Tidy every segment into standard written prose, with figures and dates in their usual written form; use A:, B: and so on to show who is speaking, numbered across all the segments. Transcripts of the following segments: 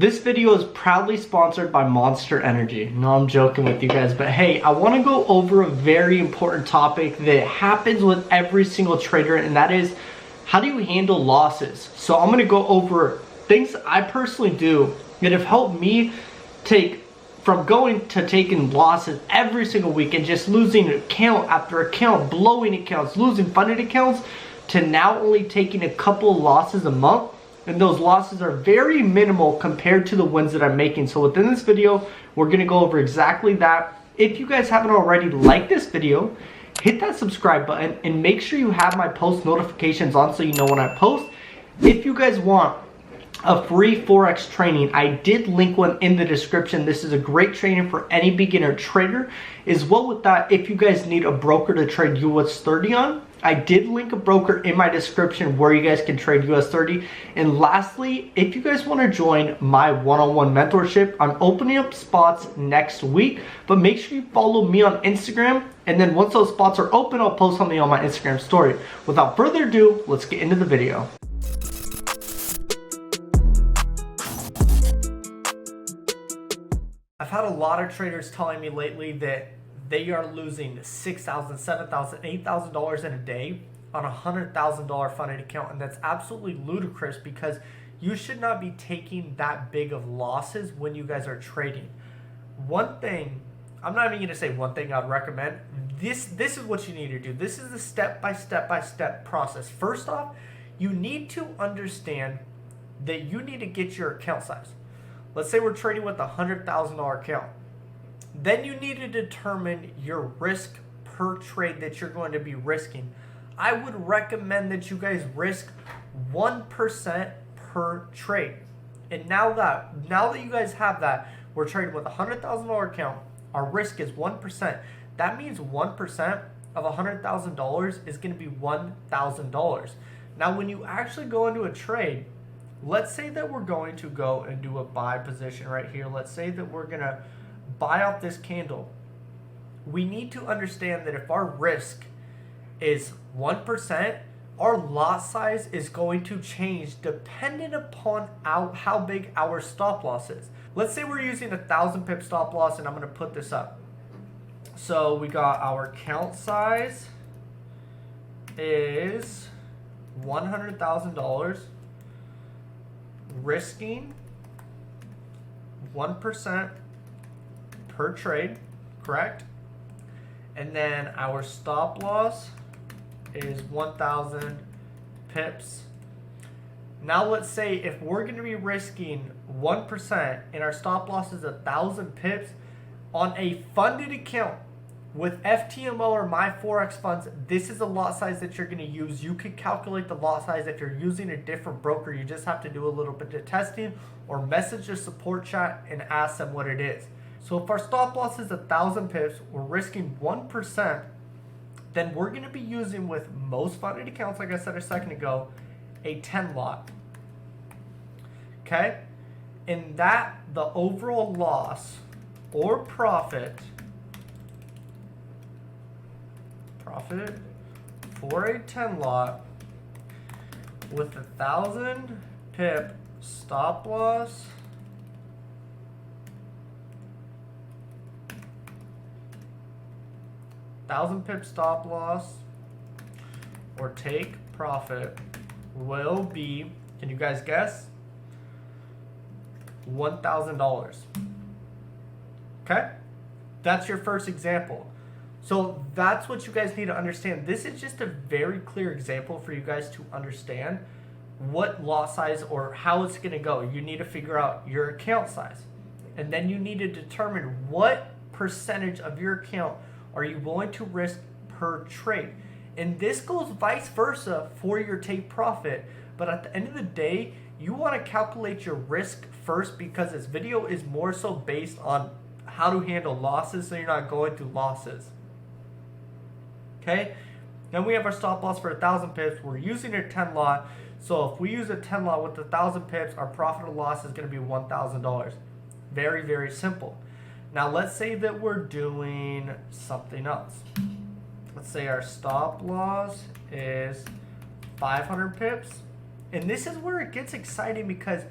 A: This video is proudly sponsored by Monster Energy. No, I'm joking with you guys, but hey, I want to go over a very important topic that happens with every single trader, and that is, how do you handle losses? So I'm going to go over things I personally do that have helped me take from going to taking losses every single week and just losing account after account, blowing accounts, losing funded accounts, to now only taking a couple losses a month. And those losses are very minimal compared to the wins that I'm making. So within this video, we're going to go over exactly that. If you guys haven't already, like this video, hit that subscribe button, and make sure you have my post notifications on so you know when I post. If you guys want a free Forex training, I did link one in the description. This is a great training for any beginner trader. As well with that, if you guys need a broker to trade US 30 on, I did link a broker in my description where you guys can trade US 30. And lastly, if you guys want to join my one-on-one mentorship, I'm opening up spots next week, but make sure you follow me on Instagram. And then once those spots are open, I'll post something on my Instagram story. Without further ado, let's get into the video. I've had a lot of traders telling me lately that they are losing $6,000, $7,000, $8,000 in a day on a $100,000 funded account, and that's absolutely ludicrous because you should not be taking that big of losses when you guys are trading. One thing, I'm not even going to say one thing I'd recommend. This is what you need to do. This is the step-by-step process. First off, you need to understand that you need to get your account size. Let's say we're trading with a $100,000 account. Then you need to determine your risk per trade that you're going to be risking. I would recommend that you guys risk 1% per trade. And now that you guys have that, we're trading with a $100,000 account. Our risk is 1%. That means 1% of $100,000 is going to be $1,000. Now, when you actually go into a trade, let's say that we're going to go and do a buy position right here. Let's say that we're going to buy off this candle. We need to understand that if our risk is 1%, our lot size is going to change dependent upon how big our stop loss is. Let's say we're using 1,000 pip stop loss, and I'm going to put this up. So we got our count size is $100,000, risking 1% per trade, correct? And then our stop loss is 1,000 pips. Now let's say if we're going to be risking 1% and our stop loss is 1,000 pips on a funded account with FTMO or my Forex funds, this is a lot size that you're going to use. You could calculate the lot size if you're using a different broker. You just have to do a little bit of testing or message the support chat and ask them what it is. So if our stop loss is 1,000 pips, we're risking 1%, then we're going to be using, with most funded accounts, like I said a second ago, a 10 lot. Okay? And that, the overall loss or profit for a 10 lot with 1,000 pip stop loss, or take profit will be, can you guys guess? $1,000. Okay? That's your first example. So that's what you guys need to understand. This is just a very clear example for you guys to understand what lot size or how it's going to go. You need to figure out your account size. And then you need to determine what percentage of your account are you willing to risk per trade. And this goes vice versa for your take profit. But at the end of the day, you want to calculate your risk first, because this video is more so based on how to handle losses so you're not going through losses. Okay? Then we have our stop loss for 1,000 pips. We're using a 10 lot. So if we use a 10 lot with 1,000 pips, our profit or loss is going to be $1,000. Very, very simple. Now let's say that we're doing something else. Let's say our stop loss is 500 pips. And this is where it gets exciting, because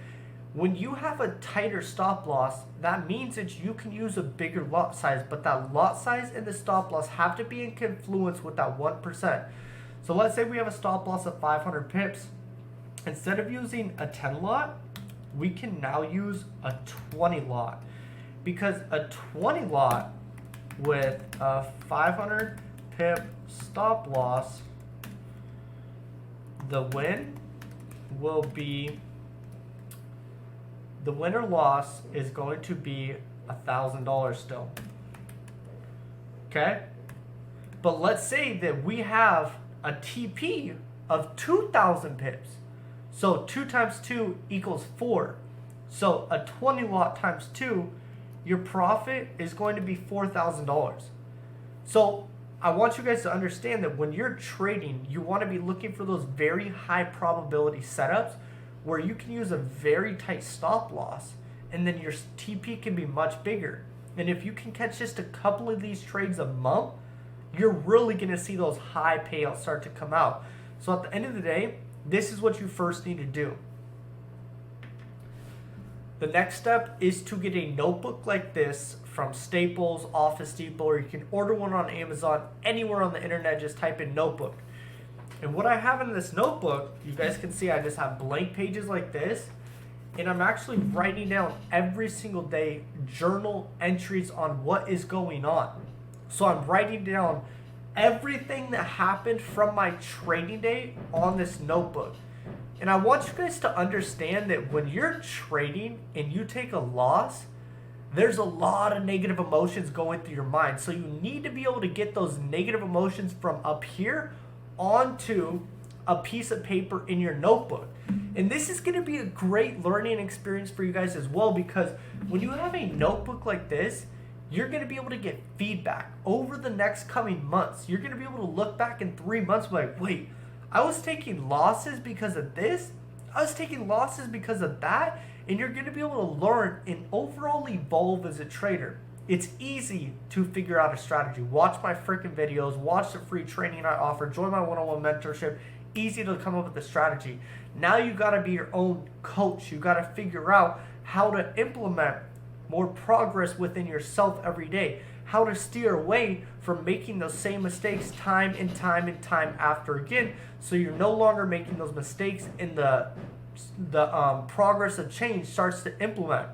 A: When you have a tighter stop loss, that means that you can use a bigger lot size, but that lot size and the stop loss have to be in confluence with that 1%. So let's say we have a stop loss of 500 pips. Instead of using a 10 lot, we can now use a 20 lot. Because a 20 lot with a 500 pip stop loss, the win or loss is going to be $1,000 still. Okay? But let's say that we have a TP of 2,000 pips. So 2 times 2 equals 4. So a 20 lot times 2, your profit is going to be $4,000. So I want you guys to understand that when you're trading, you want to be looking for those very high probability setups where you can use a very tight stop loss and then your TP can be much bigger. And if you can catch just a couple of these trades a month, you're really going to see those high payouts start to come out. So at the end of the day, this is what you first need to do. The next step is to get a notebook like this from Staples, Office Depot, or you can order one on Amazon, anywhere on the internet, just type in notebook. And what I have in this notebook, you guys can see I just have blank pages like this, and I'm actually writing down every single day journal entries on what is going on. So I'm writing down everything that happened from my trading day on this notebook. And I want you guys to understand that when you're trading and you take a loss, there's a lot of negative emotions going through your mind. So you need to be able to get those negative emotions from up here onto a piece of paper in your notebook. And this is going to be a great learning experience for you guys as well, because when you have a notebook like this, you're going to be able to get feedback over the next coming months. You're going to be able to look back in 3 months and be like, wait, I was taking losses because of this. I was taking losses because of that. And you're going to be able to learn and overall evolve as a trader. It's easy to figure out a strategy. Watch my freaking videos. Watch the free training I offer. Join my one-on-one mentorship. Easy to come up with a strategy. Now you got to be your own coach. You got to figure out how to implement more progress within yourself every day. How to steer away from making those same mistakes time and time after again, so you're no longer making those mistakes and the progress of change starts to implement.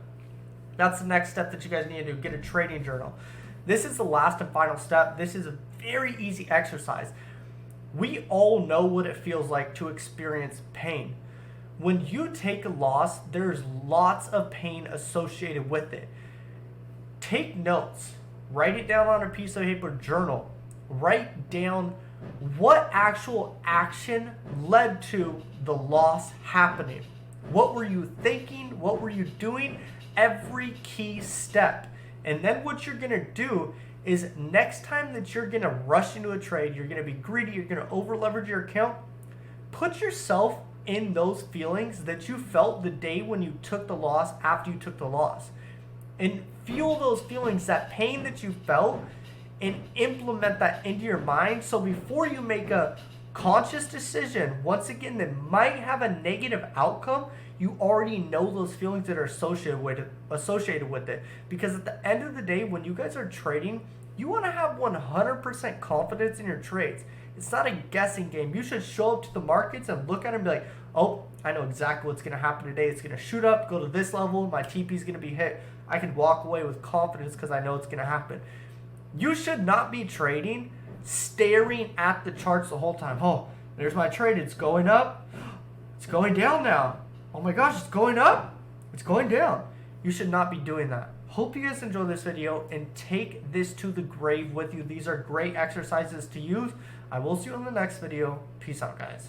A: That's the next step that you guys need to do. Get a trading journal. This is the last and final step. This is a very easy exercise. We all know what it feels like to experience pain. When you take a loss, there's lots of pain associated with it. Take notes. Write it down on a piece of paper, journal. Write down what actual action led to the loss happening. What were you thinking? What were you doing? Every key step. And then what you're going to do is next time that you're going to rush into a trade, you're going to be greedy, you're going to over leverage your account, put yourself in those feelings that you felt the day when you took the loss after you took the loss. And feel those feelings, that pain that you felt, and implement that into your mind. So before you make a conscious decision, once again, that might have a negative outcome, you already know those feelings that are associated with it. Because at the end of the day, when you guys are trading, you want to have 100% confidence in your trades. It's not a guessing game. You should show up to the markets and look at it and be like, oh, I know exactly what's going to happen today. It's going to shoot up, go to this level. My TP is going to be hit. I can walk away with confidence because I know it's going to happen. You should not be trading staring at the charts the whole time. Oh, there's my trade. It's going up. It's going down now. Oh my gosh, it's going up. It's going down. You should not be doing that. Hope you guys enjoy this video and take this to the grave with you. These are great exercises to use. I will see you in the next video. Peace out, guys.